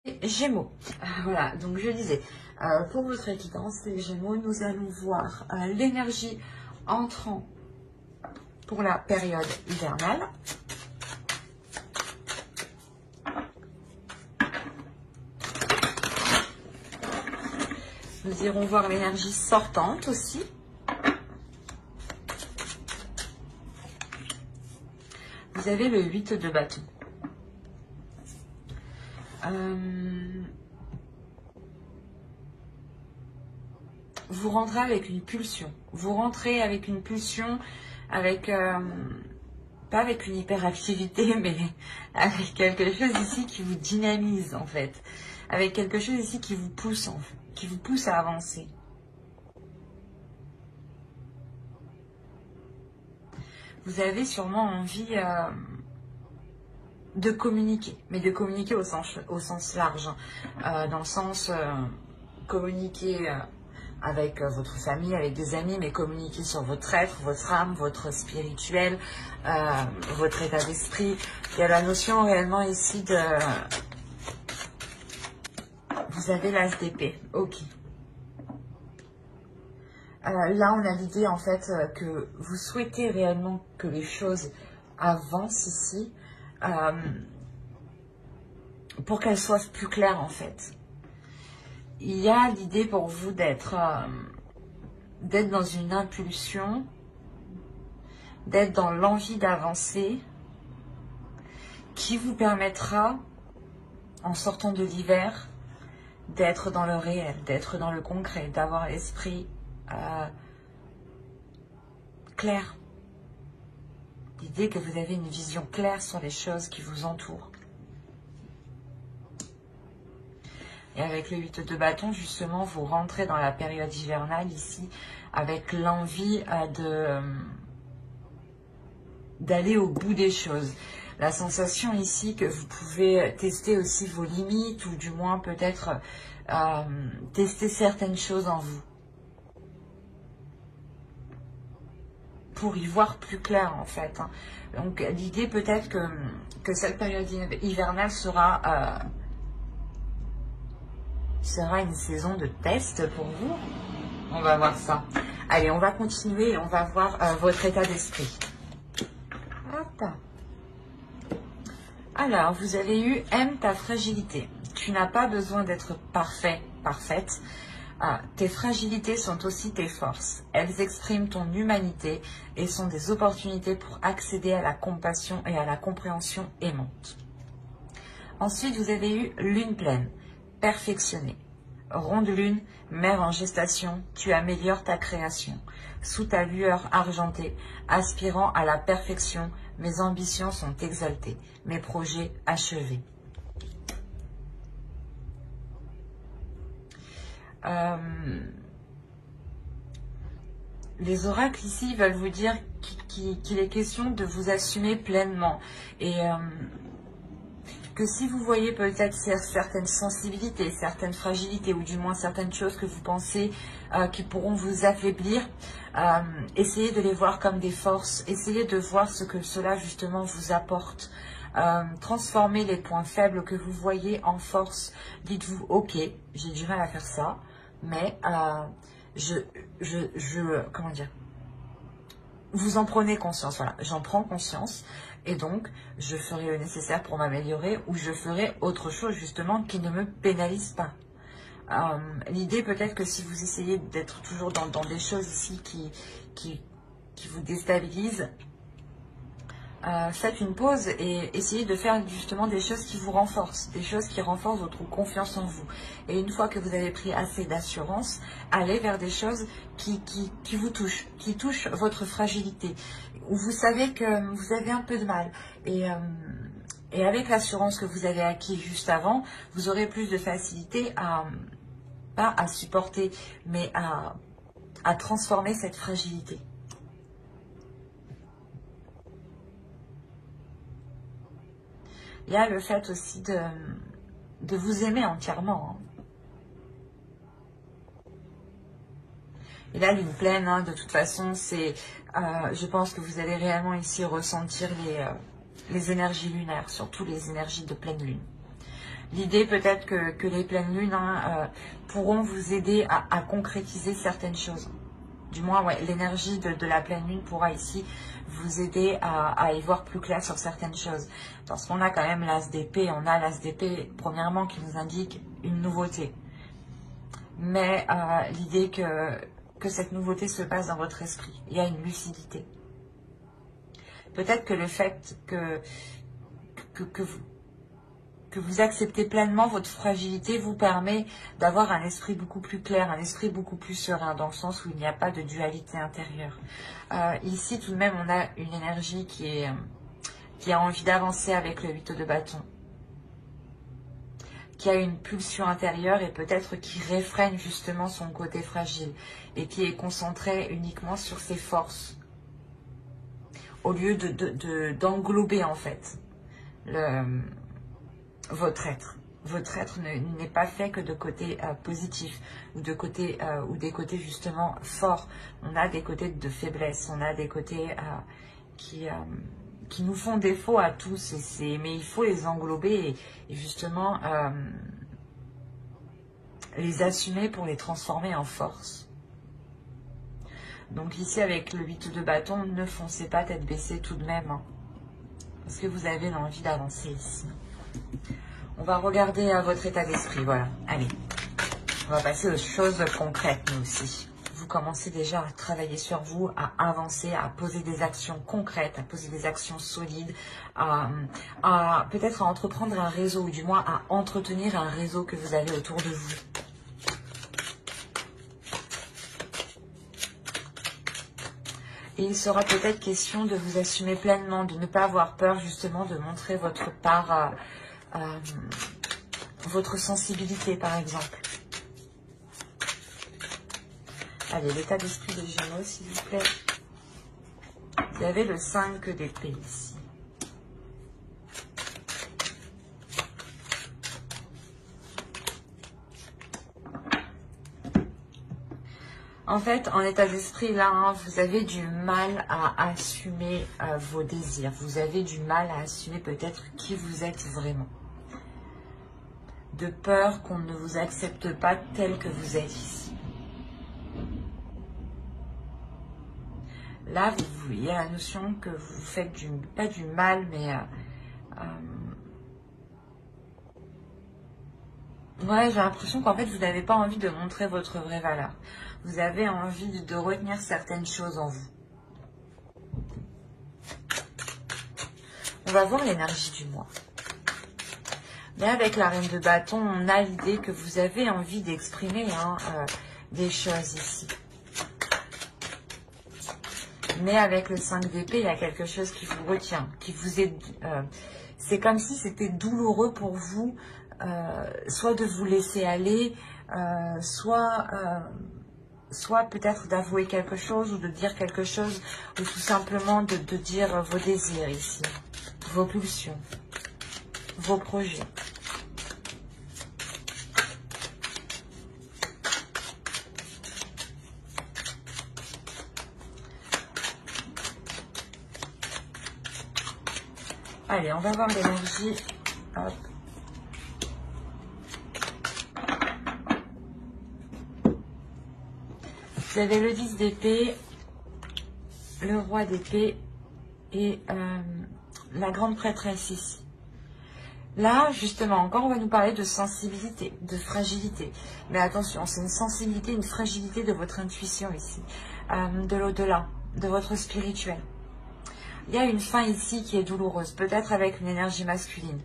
Gémeaux, voilà, donc je disais, pour votre évidence, les Gémeaux, nous allons voir l'énergie entrant pour la période hivernale. Nous irons voir l'énergie sortante aussi. Vous avez le 8 de bâton. Vous rentrez avec une pulsion. Vous rentrez avec une pulsion, avec pas avec une hyperactivité, mais avec quelque chose ici qui vous dynamise en fait. Avec quelque chose ici qui vous pousse, qui vous pousse à avancer. Vous avez sûrement envie de communiquer, mais de communiquer au sens large, dans le sens communiquer avec votre famille, avec des amis, mais communiquer sur votre être, votre âme, votre spirituel, votre état d'esprit. Il y a la notion réellement ici de... Vous avez l'as d'épée, ok. Là, on a l'idée en fait que vous souhaitez réellement que les choses avancent ici, pour qu'elles soient plus claires en fait. Il y a l'idée pour vous d'être dans une impulsion, d'être dans l'envie d'avancer, qui vous permettra, en sortant de l'hiver, d'être dans le réel, d'être dans le concret, d'avoir l'esprit clair. L'idée que vous avez une vision claire sur les choses qui vous entourent. Et avec le 8 de bâton, justement, vous rentrez dans la période hivernale ici, avec l'envie d'aller au bout des choses. La sensation ici que vous pouvez tester aussi vos limites, ou du moins peut-être tester certaines choses en vous. Pour y voir plus clair en fait. Donc l'idée peut-être que cette période hivernale sera une saison de test pour vous. On va voir ça. Allez, on va continuer et on va voir votre état d'esprit. Hop. Alors, vous avez eu « Aime ta fragilité ». Tu n'as pas besoin d'être parfait, parfaite. Tes fragilités sont aussi tes forces. Elles expriment ton humanité et sont des opportunités pour accéder à la compassion et à la compréhension aimante. Ensuite, vous avez eu lune pleine, perfectionnée. Ronde lune, mère en gestation, tu améliores ta création. Sous ta lueur argentée, aspirant à la perfection, mes ambitions sont exaltées, mes projets achevés. Les oracles ici veulent vous dire qu'il est question de vous assumer pleinement et que si vous voyez peut-être certaines sensibilités, certaines fragilités ou du moins certaines choses que vous pensez qui pourront vous affaiblir, essayez de les voir comme des forces, essayez de voir ce que cela justement vous apporte. Transformez les points faibles que vous voyez en force. Dites-vous, ok, j'ai du mal à faire ça, mais comment dire, vous en prenez conscience, voilà, j'en prends conscience et donc je ferai le nécessaire pour m'améliorer ou je ferai autre chose justement qui ne me pénalise pas. L'idée peut-être que si vous essayez d'être toujours dans des choses ici qui vous déstabilisent, faites une pause et essayez de faire justement des choses qui vous renforcent, des choses qui renforcent votre confiance en vous. Et une fois que vous avez pris assez d'assurance, allez vers des choses qui vous touchent, qui touchent votre fragilité, où vous savez que vous avez un peu de mal. Et avec l'assurance que vous avez acquis juste avant, vous aurez plus de facilité pas à supporter, mais à transformer cette fragilité. Il y a le fait aussi de vous aimer entièrement. Et là, lune pleine, de toute façon, c'est, je pense que vous allez réellement ici ressentir les énergies lunaires, surtout les énergies de pleine lune. L'idée peut-être que les pleines lunes pourront vous aider à concrétiser certaines choses. Du moins, ouais, l'énergie de la pleine lune pourra ici vous aider à y voir plus clair sur certaines choses. Parce qu'on a quand même l'as d'épée, on a l'as d'épée, premièrement, qui nous indique une nouveauté. Mais l'idée que cette nouveauté se passe dans votre esprit, il y a une lucidité. Peut-être que le fait que vous acceptez pleinement votre fragilité vous permet d'avoir un esprit beaucoup plus clair, un esprit beaucoup plus serein, dans le sens où il n'y a pas de dualité intérieure. Ici, tout de même, on a une énergie qui a envie d'avancer avec le 8 de bâton, qui a une pulsion intérieure et peut-être qui réfrène justement son côté fragile et qui est concentré uniquement sur ses forces, au lieu d'englober en fait votre être. Votre être n'est pas fait que de côtés positifs ou de côtés ou des côtés justement forts. On a des côtés de faiblesse, on a des côtés qui nous font défaut à tous, mais il faut les englober et justement les assumer pour les transformer en force. Donc ici avec le 8 de bâton, ne foncez pas tête baissée tout de même, hein, parce que vous avez l'envie d'avancer ici. On va regarder votre état d'esprit, voilà. Allez, on va passer aux choses concrètes, nous aussi. Vous commencez déjà à travailler sur vous, à avancer, à poser des actions concrètes, à poser des actions solides, peut-être à entreprendre un réseau, ou du moins à entretenir un réseau que vous avez autour de vous. Et il sera peut-être question de vous assumer pleinement, de ne pas avoir peur justement de montrer votre part, votre sensibilité par exemple. Allez, l'état d'esprit des Gémeaux, s'il vous plaît. Vous avez le 5 d'épée ici. En fait, en état d'esprit, là, hein, vous avez du mal à assumer vos désirs. Vous avez du mal à assumer peut-être qui vous êtes vraiment. De peur qu'on ne vous accepte pas tel que vous êtes ici. Là, il y a la notion que vous faites pas du mal, mais ouais, j'ai l'impression qu'en fait, vous n'avez pas envie de montrer votre vraie valeur. Vous avez envie de retenir certaines choses en vous. On va voir l'énergie du mois. Mais avec la reine de bâton, on a l'idée que vous avez envie d'exprimer des choses ici. Mais avec le 5 d'épée, il y a quelque chose qui vous retient, qui vous est... c'est comme si c'était douloureux pour vous, soit de vous laisser aller, soit peut-être d'avouer quelque chose ou de dire quelque chose, ou tout simplement de dire vos désirs ici, vos pulsions, vos projets. Allez, on va voir l'énergie. Hop. Vous avez le 10 d'épée, le roi d'épée et la grande prêtresse ici. Là, justement, encore, on va nous parler de sensibilité, de fragilité. Mais attention, c'est une sensibilité, une fragilité de votre intuition ici, de l'au-delà, de votre spirituel. Il y a une fin ici qui est douloureuse, peut-être avec une énergie masculine.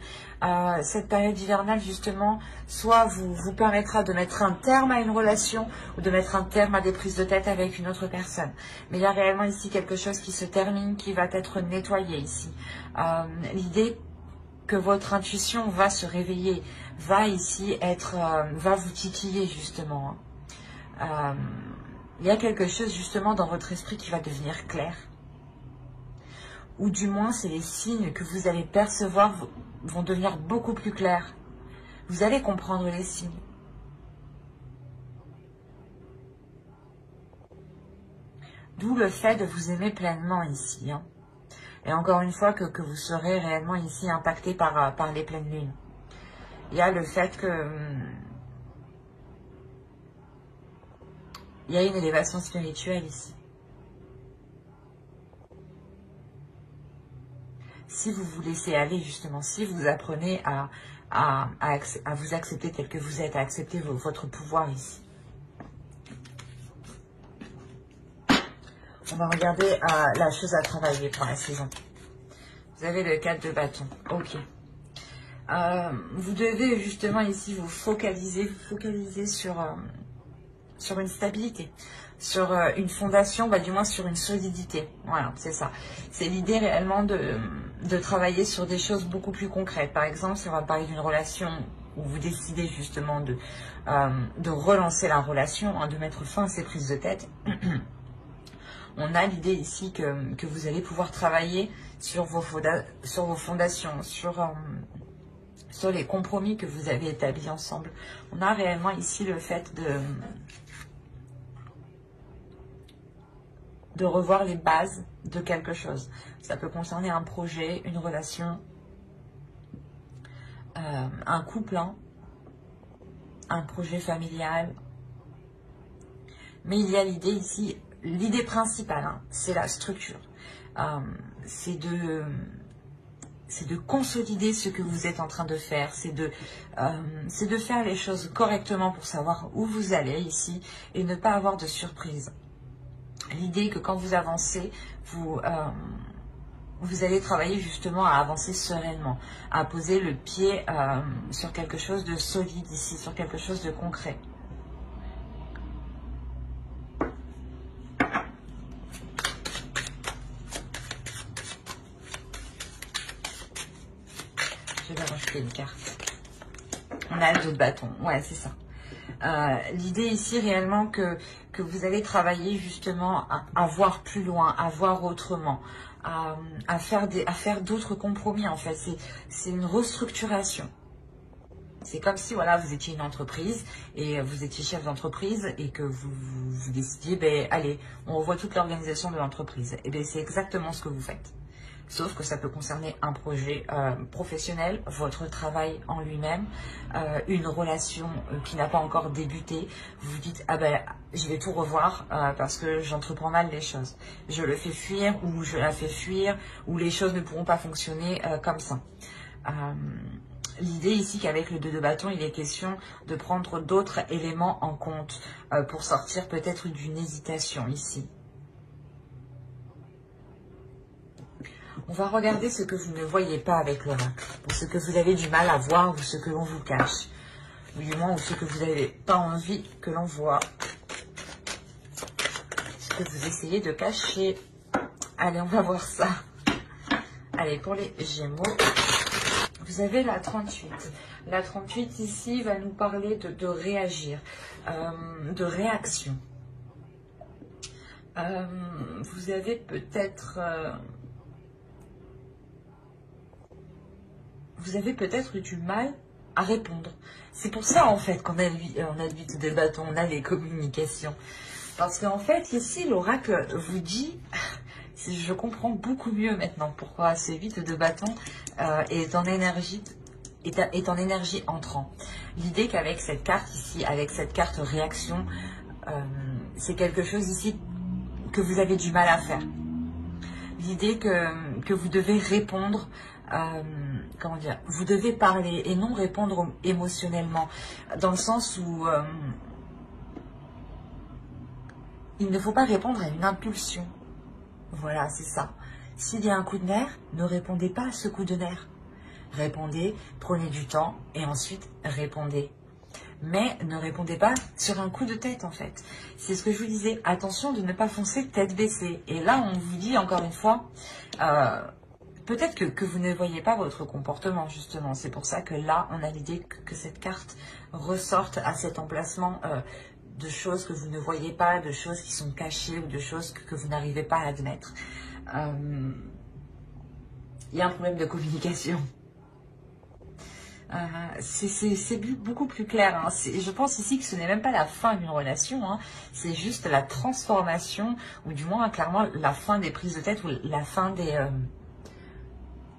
Cette période hivernale, justement, soit vous permettra de mettre un terme à une relation ou de mettre un terme à des prises de tête avec une autre personne. Mais il y a réellement ici quelque chose qui se termine, qui va être nettoyé ici. L'idée que votre intuition va se réveiller, va ici va vous titiller, justement. Il y a quelque chose, justement, dans votre esprit qui va devenir clair. Ou du moins, c'est les signes que vous allez percevoir vont devenir beaucoup plus clairs. Vous allez comprendre les signes. D'où le fait de vous aimer pleinement ici. Hein. Et encore une fois, que vous serez réellement ici impacté par les pleines lunes. Il y a le fait que il y a une élévation spirituelle ici. Si vous vous laissez aller, justement, si vous apprenez à vous accepter tel que vous êtes, à accepter votre pouvoir ici. On va regarder la chose à travailler pour la saison. Vous avez le 4 de bâton. Ok. Vous devez justement ici vous focaliser sur une stabilité, sur une fondation, du moins sur une solidité. Voilà, c'est ça. C'est l'idée réellement de travailler sur des choses beaucoup plus concrètes. Par exemple, si on va parler d'une relation où vous décidez justement de relancer la relation, de mettre fin à ces prises de tête, on a l'idée ici que vous allez pouvoir travailler sur vos fondations, sur les compromis que vous avez établis ensemble. On a réellement ici le fait de revoir les bases de quelque chose. Ça peut concerner un projet, une relation, un couple, un projet familial. Mais il y a l'idée ici, l'idée principale, c'est la structure. C'est de consolider ce que vous êtes en train de faire, c'est de faire les choses correctement pour savoir où vous allez ici et ne pas avoir de surprise. L'idée que quand vous avancez, vous allez travailler justement à avancer sereinement, à poser le pied sur quelque chose de solide ici, sur quelque chose de concret. Je vais rajouter une carte. On a le 2 de bâton, ouais c'est ça. L'idée ici réellement que vous allez travailler justement à voir plus loin, à voir autrement, à faire d'autres compromis en fait. C'est une restructuration. C'est comme si voilà, vous étiez une entreprise et vous étiez chef d'entreprise et que vous décidiez, allez, on revoit toute l'organisation de l'entreprise. Et bien c'est exactement ce que vous faites. Sauf que ça peut concerner un projet professionnel, votre travail en lui-même, une relation qui n'a pas encore débuté. Vous vous dites, je vais tout revoir parce que j'entreprends mal les choses. Je le fais fuir ou je la fais fuir ou les choses ne pourront pas fonctionner comme ça. L'idée ici qu'avec le 2 de bâton, il est question de prendre d'autres éléments en compte pour sortir peut-être d'une hésitation ici. On va regarder ce que vous ne voyez pas avec l'oracle, ou ce que vous avez du mal à voir, ou ce que l'on vous cache, ou du moins, ou ce que vous n'avez pas envie que l'on voit, ce que vous essayez de cacher. Allez, on va voir ça. Allez, pour les Gémeaux, vous avez la 38. La 38 ici va nous parler de réagir, de réaction. Vous avez peut-être... vous avez peut-être eu du mal à répondre. C'est pour ça, en fait, qu'on a le 8 de bâton, on a les communications. Parce qu'en fait, ici, l'oracle vous dit, je comprends beaucoup mieux maintenant pourquoi ce 8 de bâton est en énergie entrant. L'idée qu'avec cette carte ici, avec cette carte réaction, c'est quelque chose ici que vous avez du mal à faire. L'idée que vous devez répondre, comment dire, vous devez parler et non répondre émotionnellement, dans le sens où il ne faut pas répondre à une impulsion. Voilà, c'est ça. S'il y a un coup de nerf, ne répondez pas à ce coup de nerf. Répondez, prenez du temps et ensuite répondez. Mais ne répondez pas sur un coup de tête en fait. C'est ce que je vous disais, attention de ne pas foncer tête baissée. Et là on vous dit encore une fois, peut-être que vous ne voyez pas votre comportement justement. C'est pour ça que là on a l'idée que cette carte ressorte à cet emplacement de choses que vous ne voyez pas, de choses qui sont cachées ou de choses que vous n'arrivez pas à admettre. Il y a un problème de communication. C'est beaucoup plus clair. Hein. Je pense ici que ce n'est même pas la fin d'une relation. Hein. C'est juste la transformation, ou du moins clairement la fin des prises de tête ou la fin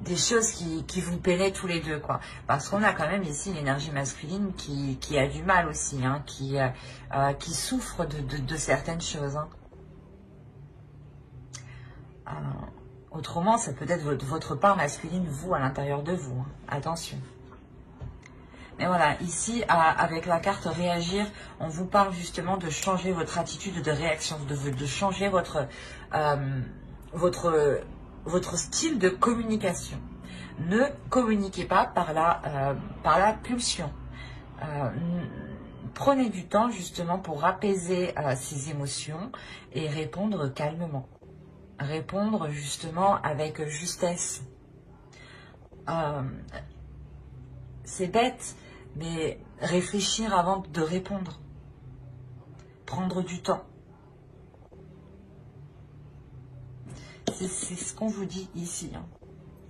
des choses qui vous peinaient tous les deux, quoi. Parce qu'on a quand même ici l'énergie masculine qui a du mal aussi, hein, qui souffre de certaines choses. Hein. Autrement, ça peut être votre part masculine, vous, à l'intérieur de vous. Hein. Attention. Mais voilà, ici, avec la carte réagir, on vous parle justement de changer votre attitude de réaction, de changer votre style de communication. Ne communiquez pas par la pulsion. Prenez du temps justement pour apaiser ces émotions et répondre calmement. Répondre justement avec justesse. C'est bête, mais réfléchir avant de répondre. Prendre du temps. C'est ce qu'on vous dit ici. Hein.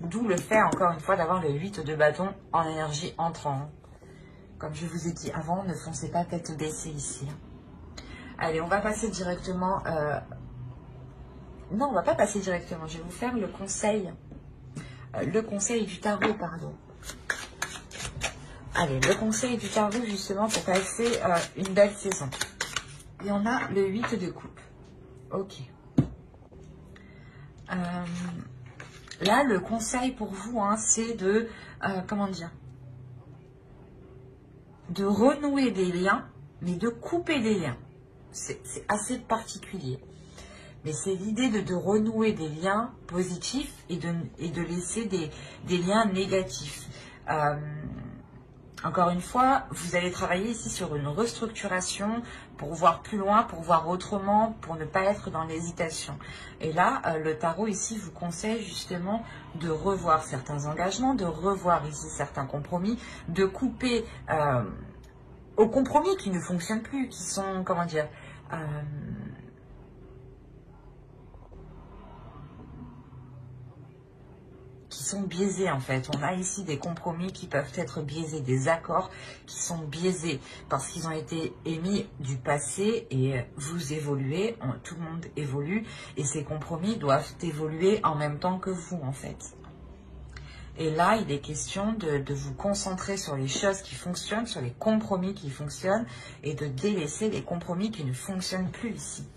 D'où le fait, encore une fois, d'avoir le 8 de bâton en énergie entrant. Comme je vous ai dit avant, ne foncez pas tête baissée ici. Hein. Allez, on va passer directement... Non, on va pas passer directement. Je vais vous faire le conseil. Le conseil du tarot, pardon. Allez, le conseil du tarot, justement, pour passer une belle saison. Et on a le 8 de coupe. Ok. Là, le conseil pour vous, hein, c'est de, comment dire, de renouer des liens, mais de couper des liens. C'est assez particulier. Mais c'est l'idée de renouer des liens positifs et de laisser des liens négatifs. Encore une fois, vous allez travailler ici sur une restructuration pour voir plus loin, pour voir autrement, pour ne pas être dans l'hésitation. Et là, le tarot ici vous conseille justement de revoir certains engagements, de revoir ici certains compromis, de couper aux compromis qui ne fonctionnent plus, qui sont, comment dire, qui sont biaisés en fait. On a ici des compromis qui peuvent être biaisés, des accords qui sont biaisés parce qu'ils ont été émis du passé et vous évoluez, tout le monde évolue et ces compromis doivent évoluer en même temps que vous en fait. Et là, il est question de vous concentrer sur les choses qui fonctionnent, sur les compromis qui fonctionnent et de délaisser les compromis qui ne fonctionnent plus ici.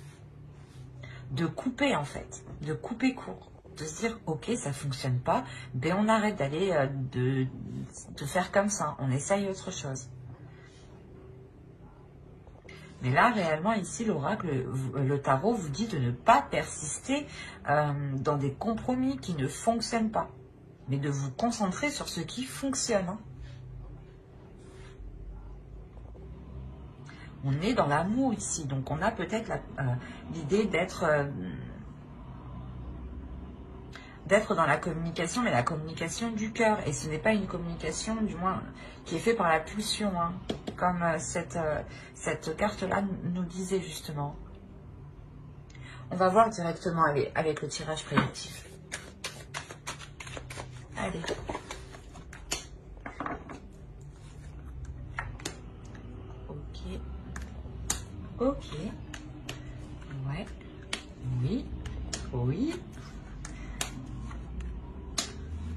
De couper en fait, de couper court. De se dire, ok, ça fonctionne pas, ben on arrête d'aller, de faire comme ça, on essaye autre chose. Mais là, réellement, ici, l'oracle, le tarot vous dit de ne pas persister dans des compromis qui ne fonctionnent pas, mais de vous concentrer sur ce qui fonctionne. Hein. On est dans l'amour ici, donc on a peut-être l'idée d'être dans la communication, mais la communication du cœur. Et ce n'est pas une communication, du moins, qui est faite par la pulsion, hein, comme cette carte-là nous disait justement. On va voir directement avec le tirage prédictif. Allez. Ok. Ok. Ouais. Oui. Oui.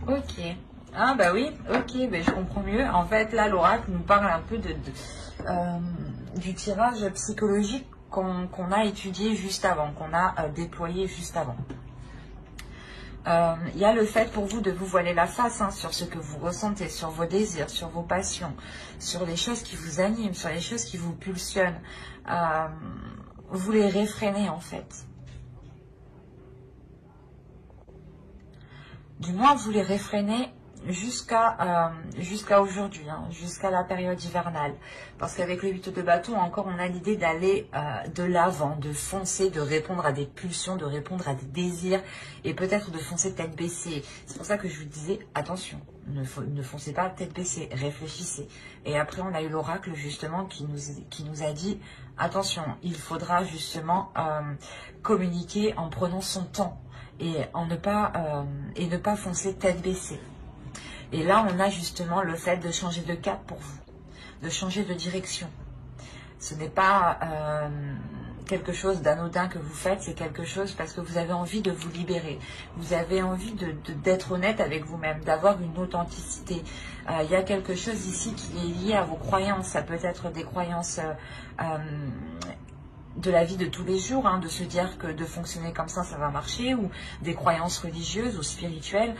Ok. Ah bah oui, ok, bah je comprends mieux. En fait, là, l'oracle nous parle un peu du tirage psychologique qu'on a étudié juste avant, qu'on a déployé juste avant. Il y a le fait pour vous de vous voiler la face hein, sur ce que vous ressentez, sur vos désirs, sur vos passions, sur les choses qui vous animent, sur les choses qui vous pulsionnent. Vous les réfrénez en fait. Du moins, vous les réfrénez jusqu'à aujourd'hui, hein, jusqu'à la période hivernale. Parce qu'avec le 8 de bâton, encore, on a l'idée d'aller de l'avant, de foncer, de répondre à des pulsions, de répondre à des désirs, et peut-être de foncer tête baissée. C'est pour ça que je vous disais, attention, ne foncez pas tête baissée, réfléchissez. Et après, on a eu l'oracle, justement, qui nous a dit, attention, il faudra justement communiquer en prenant son temps. Et ne pas foncer tête baissée. Et là, on a justement le fait de changer de cap pour vous, de changer de direction. Ce n'est pas quelque chose d'anodin que vous faites, c'est quelque chose parce que vous avez envie de vous libérer. Vous avez envie d'être honnête avec vous-même, d'avoir une authenticité. Il y a quelque chose ici qui est lié à vos croyances. Ça peut être des croyances de la vie de tous les jours, hein, de se dire que de fonctionner comme ça va marcher, ou des croyances religieuses ou spirituelles.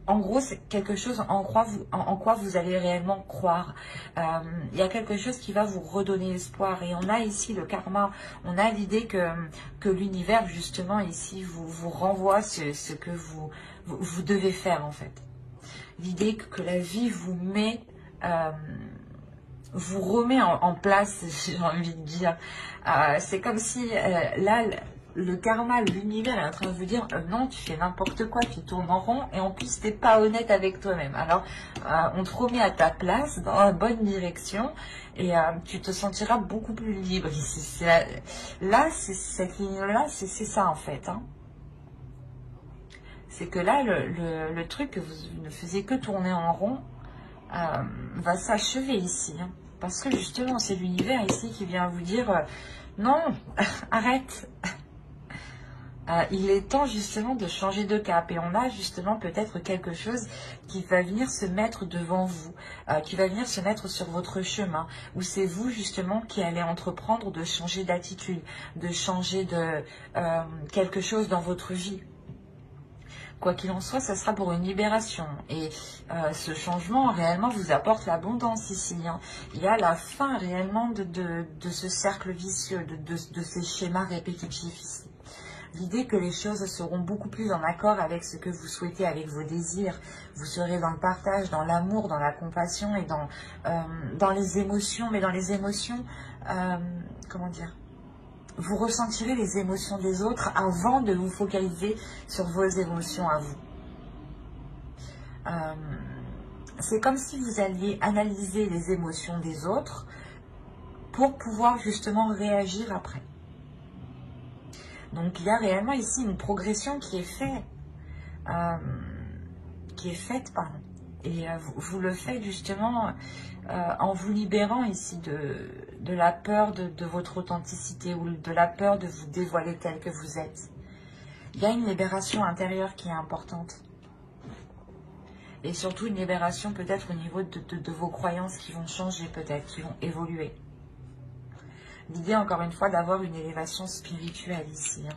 En gros, c'est quelque chose en quoi vous allez réellement croire. Il y a quelque chose qui va vous redonner espoir. Et on a ici le karma, on a l'idée que l'univers, justement, ici, vous renvoie ce que vous devez faire, en fait. L'idée que la vie vous met... vous remet en place, j'ai envie de dire. C'est comme si, là... Le karma, l'univers est en train de vous dire non, tu fais n'importe quoi, tu tournes en rond et en plus tu n'es pas honnête avec toi-même. Alors on te remet à ta place dans la bonne direction et tu te sentiras beaucoup plus libre. Là, cette ligne-là, c'est ça en fait. Hein. C'est que là, le truc que vous ne faisiez que tourner en rond va s'achever ici. Hein. Parce que justement, c'est l'univers ici qui vient vous dire non, arrête. Il est temps justement de changer de cap et on a justement peut-être quelque chose qui va venir se mettre devant vous, qui va venir se mettre sur votre chemin, où c'est vous justement qui allez entreprendre de changer d'attitude, de changer de quelque chose dans votre vie. Quoi qu'il en soit, ça sera pour une libération. Et ce changement réellement vous apporte l'abondance ici. Hein. Il y a la fin réellement de ce cercle vicieux, de ces schémas répétitifs ici. L'idée que les choses seront beaucoup plus en accord avec ce que vous souhaitez, avec vos désirs. Vous serez dans le partage, dans l'amour, dans la compassion et dans les émotions. Mais dans les émotions, comment dire, vous ressentirez les émotions des autres avant de vous focaliser sur vos émotions à vous. C'est comme si vous alliez analyser les émotions des autres pour pouvoir justement réagir après. Donc il y a réellement ici une progression qui est faite, pardon. Et vous le faites justement en vous libérant ici de la peur de votre authenticité ou de la peur de vous dévoiler tel que vous êtes. Il y a une libération intérieure qui est importante. Et surtout une libération peut-être au niveau de vos croyances qui vont changer peut-être, qui vont évoluer. L'idée, encore une fois, d'avoir une élévation spirituelle ici. Hein.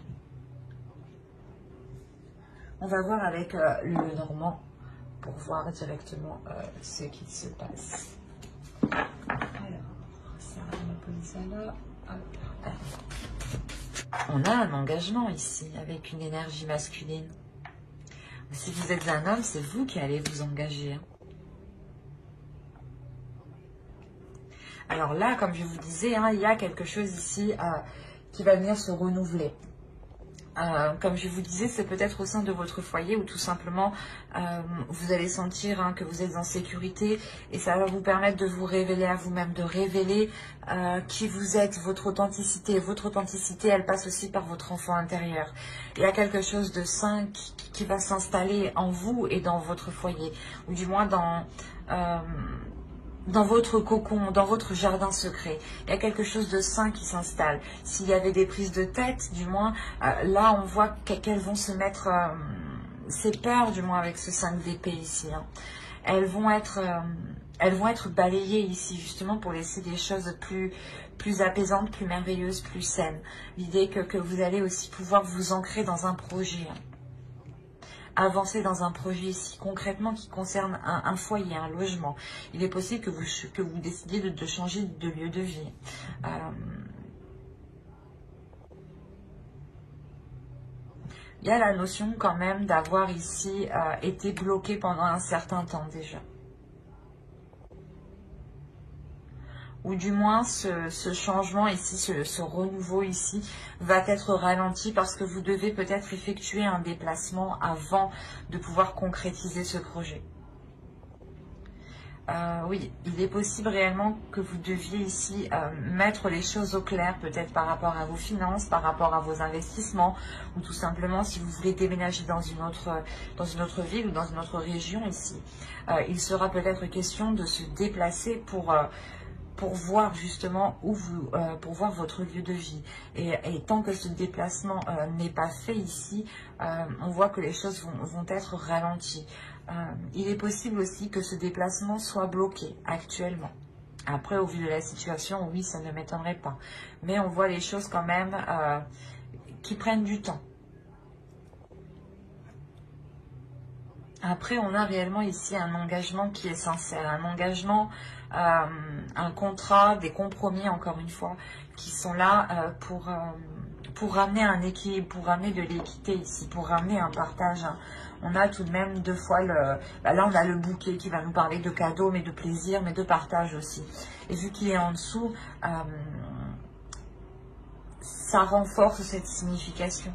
On va voir avec le Normand pour voir directement ce qui se passe. Alors, ça, on va poser ça là. Hop. On a un engagement ici avec une énergie masculine. Si vous êtes un homme, c'est vous qui allez vous engager. Hein. Alors là, comme je vous disais, hein, il y a quelque chose ici qui va venir se renouveler. Comme je vous disais, c'est peut-être au sein de votre foyer où tout simplement vous allez sentir hein, que vous êtes en sécurité et ça va vous permettre de vous révéler à vous-même, de révéler qui vous êtes, votre authenticité. Votre authenticité, elle passe aussi par votre enfant intérieur. Il y a quelque chose de sain qui va s'installer en vous et dans votre foyer, ou du moins dans votre cocon, dans votre jardin secret. Il y a quelque chose de sain qui s'installe. S'il y avait des prises de tête, du moins, là, on voit qu'elles vont se mettre... ces peurs, du moins, avec ce 5 d'épée ici. Hein. Elles vont être balayées ici, justement, pour laisser des choses plus apaisantes, plus merveilleuses, plus saines. L'idée que vous allez aussi pouvoir vous ancrer dans un projet. Hein. Avancer dans un projet ici concrètement qui concerne un foyer, un logement. Il est possible que vous décidiez de changer de lieu de vie. Il y a la notion quand même d'avoir ici été bloqué pendant un certain temps déjà. Ou du moins ce changement ici, ce renouveau ici va être ralenti parce que vous devez peut-être effectuer un déplacement avant de pouvoir concrétiser ce projet. Oui, il est possible réellement que vous deviez ici mettre les choses au clair, peut-être par rapport à vos finances, par rapport à vos investissements, ou tout simplement si vous voulez déménager dans une autre ville ou dans une autre région ici. Il sera peut-être question de se déplacer pour voir justement où vous, pour voir votre lieu de vie. Et tant que ce déplacement n'est pas fait ici, on voit que les choses vont être ralenties. Il est possible aussi que ce déplacement soit bloqué actuellement. Après, au vu de la situation, oui, ça ne m'étonnerait pas. Mais on voit les choses quand même qui prennent du temps. Après, on a réellement ici un engagement qui est sincère, un engagement, un contrat, des compromis, encore une fois, qui sont là pour ramener un équilibre, pour ramener de l'équité ici, pour ramener un partage. On a tout de même deux fois là on a le bouquet qui va nous parler de cadeaux, mais de plaisir, mais de partage aussi. Et vu qu'il est en dessous, ça renforce cette signification.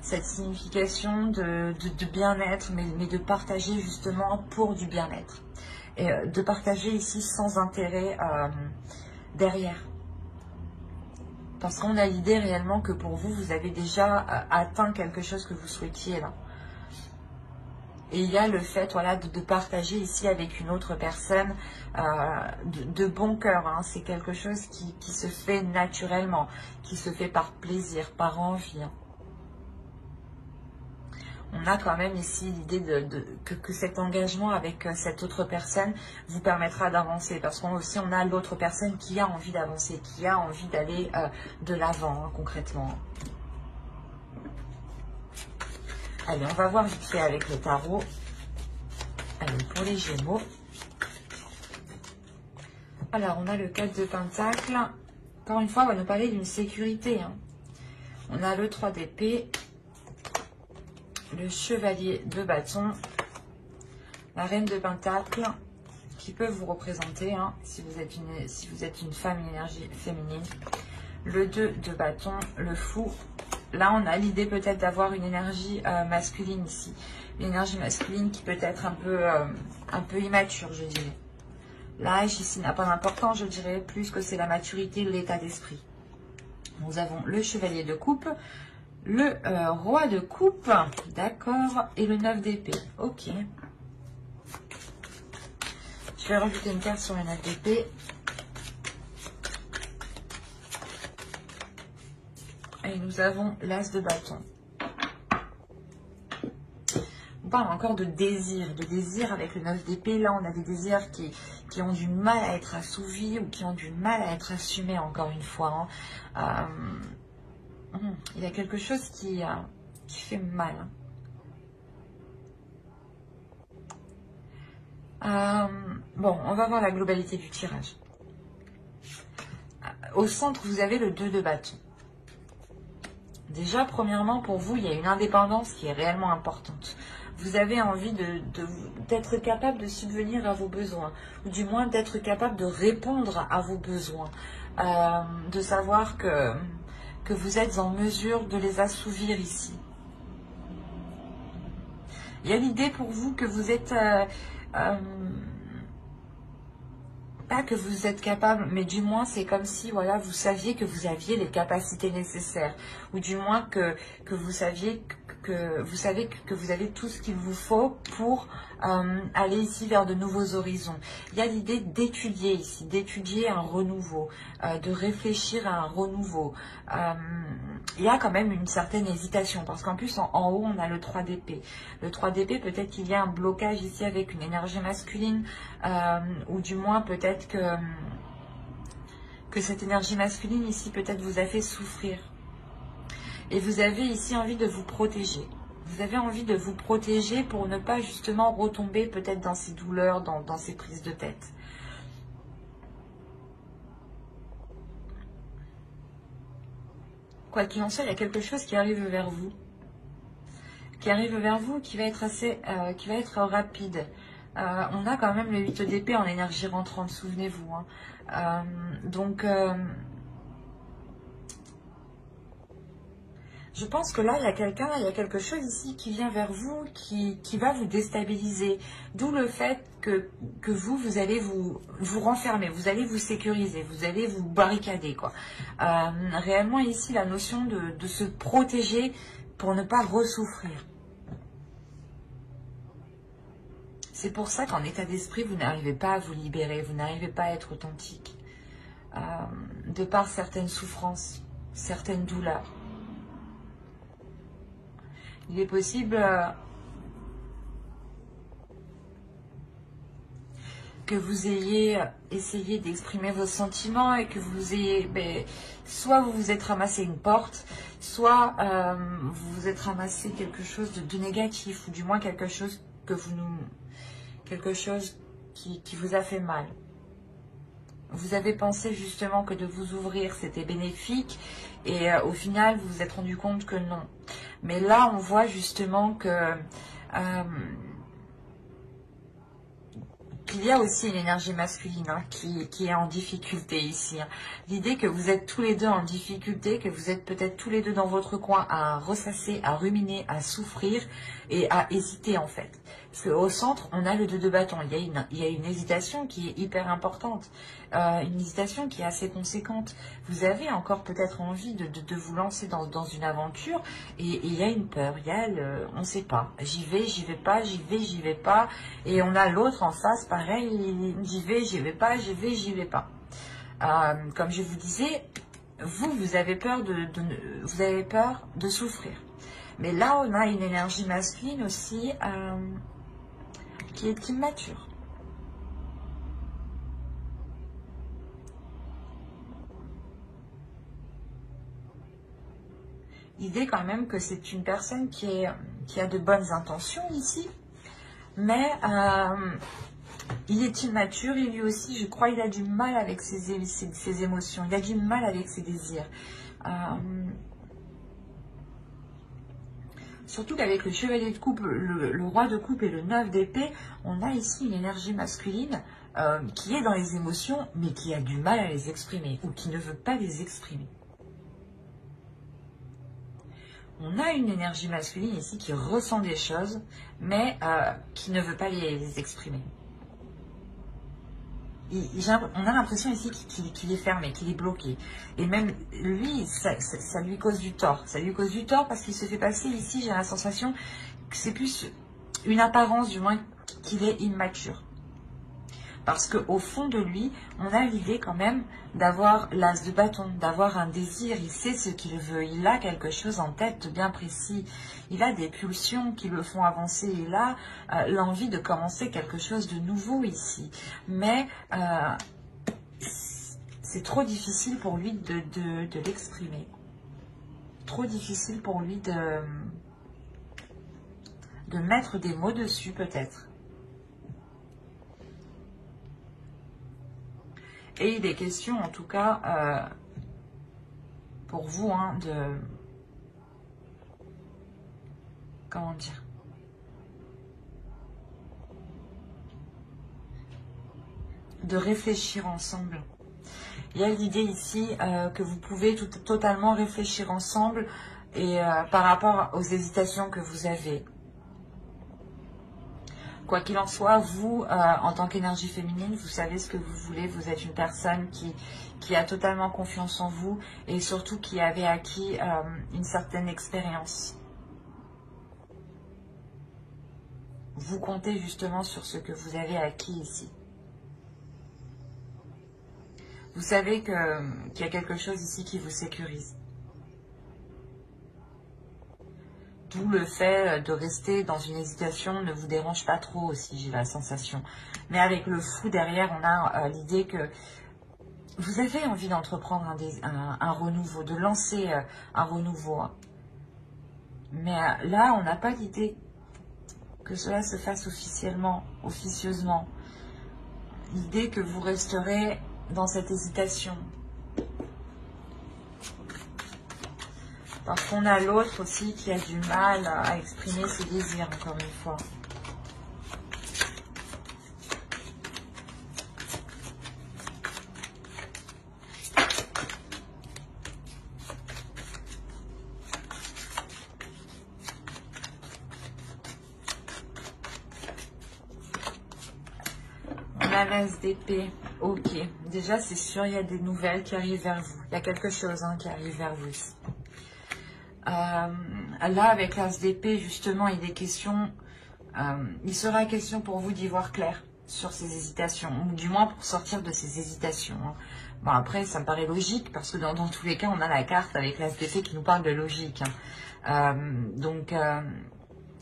Cette signification de bien-être, mais de partager justement pour du bien-être. Et de partager ici sans intérêt derrière. Parce qu'on a l'idée réellement que pour vous, vous avez déjà atteint quelque chose que vous souhaitiez là. Et il y a le fait voilà, de partager ici avec une autre personne de bon cœur. Hein. C'est quelque chose qui se fait naturellement, qui se fait par plaisir, par envie. Hein. On a quand même ici l'idée que cet engagement avec cette autre personne vous permettra d'avancer. Parce qu'on aussi on a l'autre personne qui a envie d'avancer, qui a envie d'aller de l'avant hein, concrètement. Allez, on va voir vite fait avec le tarot. Allez, pour les Gémeaux. Alors, on a le 4 de Pentacle. Encore une fois, on va nous parler d'une sécurité. Hein. On a le 3 d'épée. Le Chevalier de Bâton. La Reine de Pentacle. Qui peut vous représenter hein, si vous êtes une femme, une énergie féminine. Le 2 de Bâton. Le Fou. Là, on a l'idée peut-être d'avoir une énergie masculine ici. Une énergie masculine qui peut être un peu immature, je dirais. L'âge ici n'a pas d'importance, je dirais, plus que c'est la maturité, l'état d'esprit. Nous avons le Chevalier de Coupe, le Roi de Coupe, d'accord, et le 9 d'épée. Ok. Je vais rajouter une carte sur le 9 d'épée. Et nous avons l'As de bâton. On parle encore de désir avec le 9 d'épée. Là, on a des désirs qui ont du mal à être assouvis ou qui ont du mal à être assumés, encore une fois. Hein. Il y a quelque chose qui fait mal. Hein. Bon, on va voir la globalité du tirage. Au centre, vous avez le 2 de bâton. Déjà, premièrement, pour vous, il y a une indépendance qui est réellement importante. Vous avez envie d'être capable de subvenir à vos besoins, ou du moins d'être capable de répondre à vos besoins, de savoir que vous êtes en mesure de les assouvir ici. Il y a l'idée pour vous que vous êtes... pas que vous êtes capable, mais du moins c'est comme si voilà, vous saviez que vous aviez les capacités nécessaires, ou du moins que vous saviez que vous avez tout ce qu'il vous faut pour aller ici vers de nouveaux horizons. Il y a l'idée d'étudier ici, d'étudier un renouveau, de réfléchir à un renouveau. Il y a quand même une certaine hésitation, parce qu'en plus en haut on a le 3 d'épée. Le 3 d'épée, peut-être qu'il y a un blocage ici avec une énergie masculine, ou du moins peut-être que cette énergie masculine ici peut-être vous a fait souffrir. Et vous avez ici envie de vous protéger. Vous avez envie de vous protéger pour ne pas justement retomber peut-être dans ces douleurs, dans ces prises de tête. Quoi qu'il en soit, il y a quelque chose qui arrive vers vous. Qui arrive vers vous, qui va être qui va être rapide. On a quand même le 8 d'épée en énergie rentrante, souvenez-vous. Hein. Je pense que là, il y a quelque chose ici qui vient vers vous, qui va vous déstabiliser. D'où le fait que vous allez vous renfermer, vous allez vous sécuriser, vous allez vous barricader, quoi. Réellement, ici, la notion de se protéger pour ne pas ressouffrir. C'est pour ça qu'en état d'esprit, vous n'arrivez pas à vous libérer, vous n'arrivez pas à être authentique. de par certaines souffrances, certaines douleurs. Il est possible que vous ayez essayé d'exprimer vos sentiments et que vous ayez, soit vous vous êtes ramassé une porte, soit vous vous êtes ramassé quelque chose de négatif, ou du moins quelque chose qui vous a fait mal. Vous avez pensé justement que de vous ouvrir c'était bénéfique et au final vous vous êtes rendu compte que non. Mais là on voit justement que qu'il y a aussi une énergie masculine qui est en difficulté ici. L'idée que vous êtes tous les deux en difficulté, que vous êtes peut-être tous les deux dans votre coin à ressasser, à ruminer, à souffrir et à hésiter en fait. Parce qu'au centre, on a le 2 de bâton. Il y a une hésitation qui est hyper importante, une hésitation qui est assez conséquente. Vous avez encore peut-être envie de vous lancer dans une aventure et il y a une peur, il y a on ne sait pas. J'y vais pas, j'y vais pas. Et on a l'autre en face, pareil, j'y vais pas, j'y vais pas. Comme je vous disais, vous avez peur vous avez peur de souffrir. Mais là, on a une énergie masculine aussi qui est immature. L'idée quand même que c'est une personne qui a de bonnes intentions ici, mais il est immature et lui aussi, je crois, il a du mal avec ses émotions, il a du mal avec ses désirs. Surtout qu'avec le chevalier de coupe, le roi de coupe et le 9 d'épée, on a ici une énergie masculine qui est dans les émotions, mais qui a du mal à les exprimer, ou qui ne veut pas les exprimer. On a une énergie masculine ici qui ressent des choses, mais qui ne veut pas les exprimer. On a l'impression ici qu'il est fermé, qu'il est bloqué. Et même lui, ça lui cause du tort. Ça lui cause du tort parce qu'il se fait passer ici, j'ai la sensation que c'est plus une apparence, du moins, qu'il est immature. Parce qu'au fond de lui, on a l'idée quand même d'avoir l'as de bâton, d'avoir un désir. Il sait ce qu'il veut, il a quelque chose en tête de bien précis. Il a des pulsions qui le font avancer. Il a l'envie de commencer quelque chose de nouveau ici. Mais c'est trop difficile pour lui de l'exprimer. Trop difficile pour lui de mettre des mots dessus peut-être. Et il est question, en tout cas, pour vous, comment dire, de réfléchir ensemble. Il y a l'idée ici que vous pouvez totalement réfléchir ensemble et par rapport aux hésitations que vous avez. Quoi qu'il en soit, vous, en tant qu'énergie féminine, vous savez ce que vous voulez. Vous êtes une personne qui a totalement confiance en vous et surtout qui avait acquis une certaine expérience. Vous comptez justement sur ce que vous avez acquis ici. Vous savez qu'il y a quelque chose ici qui vous sécurise. D'où le fait de rester dans une hésitation ne vous dérange pas trop aussi, j'ai la sensation. Mais avec le fou derrière, on a l'idée que vous avez envie d'entreprendre un renouveau, de lancer un renouveau. Mais là, on n'a pas l'idée que cela se fasse officieusement. L'idée que vous resterez dans cette hésitation. Parce qu'on a l'autre aussi qui a du mal à exprimer ses désirs, encore une fois. On a l'as d'épée. Ok. Déjà, c'est sûr, il y a des nouvelles qui arrivent vers vous. Il y a quelque chose qui arrive vers vous ici. Là, avec l'as d'épée, justement, il sera question pour vous d'y voir clair. sur ces hésitations, ou du moins pour sortir de ces hésitations. Hein. Bon, après, ça me paraît logique, parce que dans tous les cas, on a la carte avec l'As d'épée qui nous parle de logique. Hein.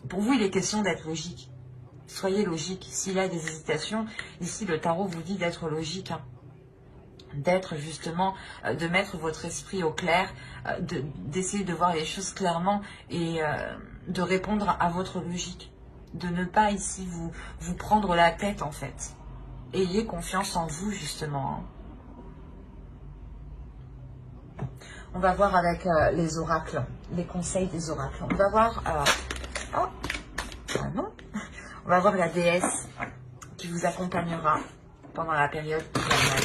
Pour vous, il est question d'être logique. Soyez logique. S'il y a des hésitations, ici, le tarot vous dit d'être logique. Hein. D'être justement, de mettre votre esprit au clair, d'essayer de voir les choses clairement et de répondre à votre logique. De ne pas ici vous prendre la tête en fait. Ayez confiance en vous justement. Hein. On va voir avec les oracles, les conseils des oracles. On va voir... oh, ah non. On va voir la déesse qui vous accompagnera pendant la période hivernale.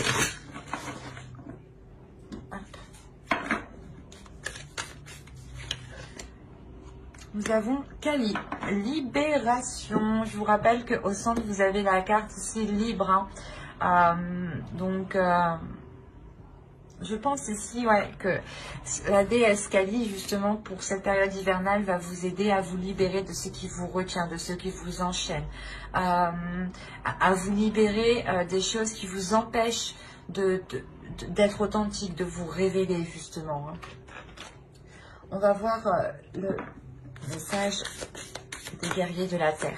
Nous avons Kali, libération. Je vous rappelle qu'au centre, vous avez la carte ici, libre. Hein. Je pense ici que la déesse Kali, justement, pour cette période hivernale, va vous aider à vous libérer de ce qui vous retient, de ce qui vous enchaîne. À vous libérer des choses qui vous empêchent d'être authentique, de vous révéler, justement. Hein. On va voir le message des guerriers de la terre.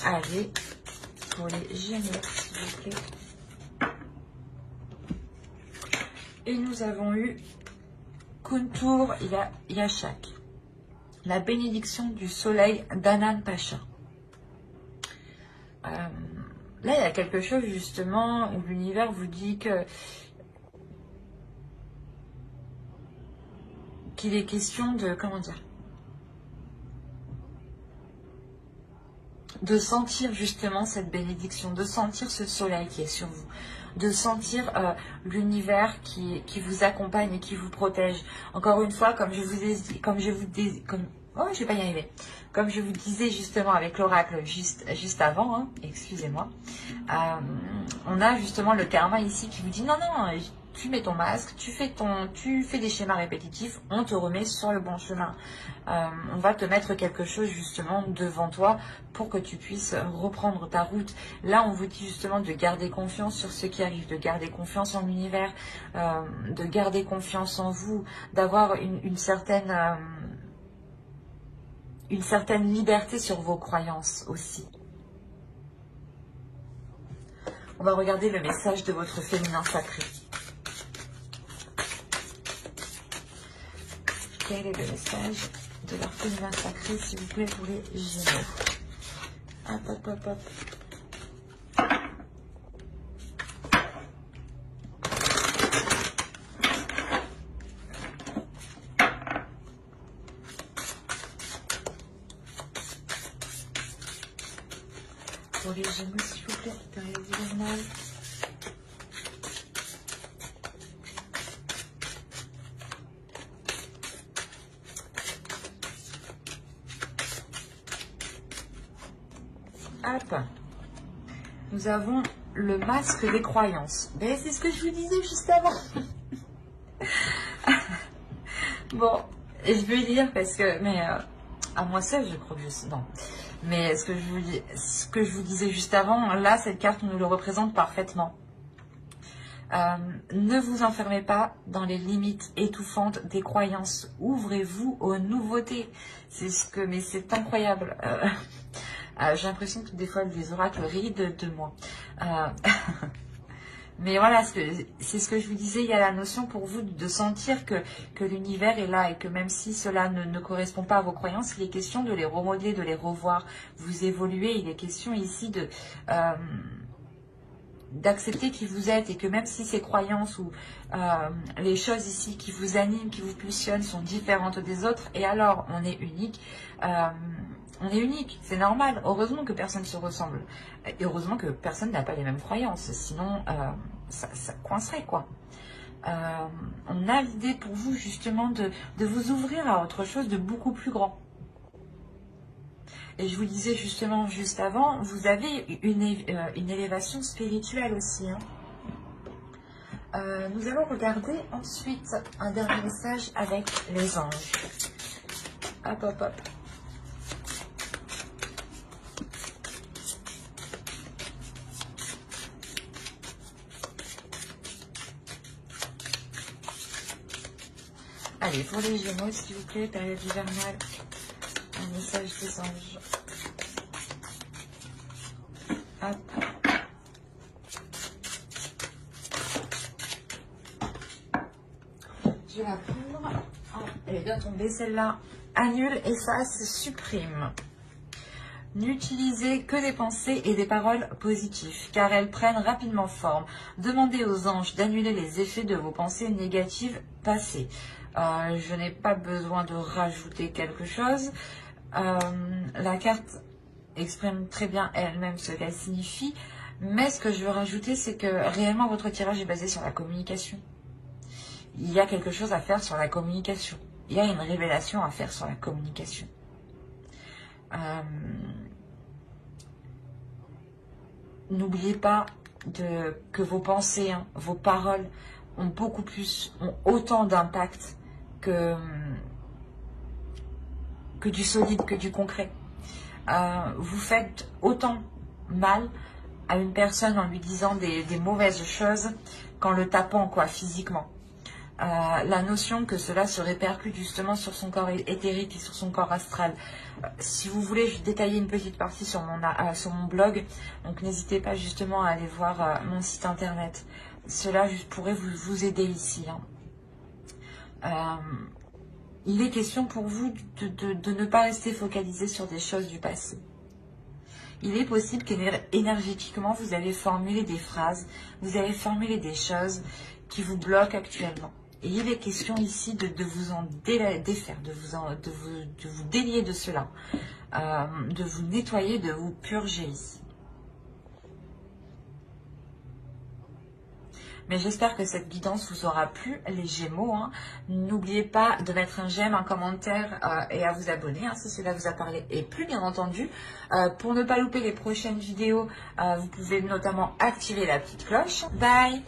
Allez, pour les Gémeaux, s'il vous plaît. Et nous avons eu Kuntur Yashak, la bénédiction du soleil d'Anan Pacha. Là, il y a quelque chose justement où l'univers vous dit qu'il est question de, comment dire, de sentir justement cette bénédiction, de sentir ce soleil qui est sur vous, de sentir l'univers qui vous accompagne et qui vous protège. Encore une fois, comme je vous disais justement avec l'oracle juste avant, hein, excusez-moi, on a justement le karma ici qui vous dit non, tu mets ton masque, tu fais des schémas répétitifs, on te remet sur le bon chemin. On va te mettre quelque chose justement devant toi pour que tu puisses reprendre ta route. Là, on vous dit justement de garder confiance sur ce qui arrive, de garder confiance en l'univers, de garder confiance en vous, d'avoir une certaine liberté sur vos croyances aussi. On va regarder le message de votre féminin sacré. Quel est le message de leur féminin sacré, s'il vous plaît, pour les Gémeaux? Hop, hop, hop, hop. Pour les Gémeaux, s'il vous plaît, période hivernale. Hop. Nous avons le masque des croyances. Mais c'est ce que je vous disais juste avant. Bon, et je vais lire parce que, mais à moi seule, je crois que je sais. Non. Mais ce que je vous disais juste avant, là, cette carte nous le représente parfaitement. Ne vous enfermez pas dans les limites étouffantes des croyances. Ouvrez-vous aux nouveautés. Mais c'est incroyable. J'ai l'impression que des fois, les oracles rient de moi. Mais voilà, c'est ce que je vous disais, il y a la notion pour vous de sentir que l'univers est là et que même si cela ne correspond pas à vos croyances, il est question de les remodeler, de les revoir, vous évoluer. Il est question ici d'accepter qui vous êtes et que même si ces croyances ou les choses ici qui vous animent, qui vous passionnent sont différentes des autres, et alors on est unique. On est unique, c'est normal. Heureusement que personne ne se ressemble. Et heureusement que personne n'a pas les mêmes croyances. Sinon, ça coincerait, quoi. On a l'idée pour vous, justement, de vous ouvrir à autre chose de beaucoup plus grand. Et je vous disais, justement, juste avant, vous avez une élévation spirituelle aussi. Hein. Nous allons regarder ensuite un dernier message avec les anges. Hop, hop, hop. Allez, pour les Gémeaux, s'il vous plaît, période hivernale, un message des anges. Hop. Je vais la prendre. Oh, elle est bien tombée celle-là. Annule, efface, supprime. N'utilisez que des pensées et des paroles positives, car elles prennent rapidement forme. Demandez aux anges d'annuler les effets de vos pensées négatives passées. Je n'ai pas besoin de rajouter quelque chose. La carte exprime très bien elle-même ce qu'elle signifie, mais ce que je veux rajouter, c'est que réellement votre tirage est basé sur la communication. Il y a quelque chose à faire sur la communication. Il y a une révélation à faire sur la communication. N'oubliez pas que vos pensées, hein, vos paroles ont autant d'impact que du solide, que du concret. Vous faites autant mal à une personne en lui disant des mauvaises choses qu'en le tapant, quoi, physiquement. La notion que cela se répercute justement sur son corps éthérique et sur son corps astral. Si vous voulez, je vais détailler une petite partie sur mon blog, donc n'hésitez pas justement à aller voir mon site internet. Cela pourrait vous aider ici. Hein. Il est question pour vous de ne pas rester focalisé sur des choses du passé. Il est possible qu'énergétiquement, vous avez formulé des phrases, vous avez formulé des choses qui vous bloquent actuellement. Et il est question ici de vous en défaire, de vous délier de cela, de vous nettoyer, de vous purger ici. Mais j'espère que cette guidance vous aura plu, les Gémeaux. Hein. N'oubliez pas de mettre un j'aime, un commentaire et à vous abonner hein, si cela vous a parlé et plu, bien entendu. Pour ne pas louper les prochaines vidéos, vous pouvez notamment activer la petite cloche. Bye!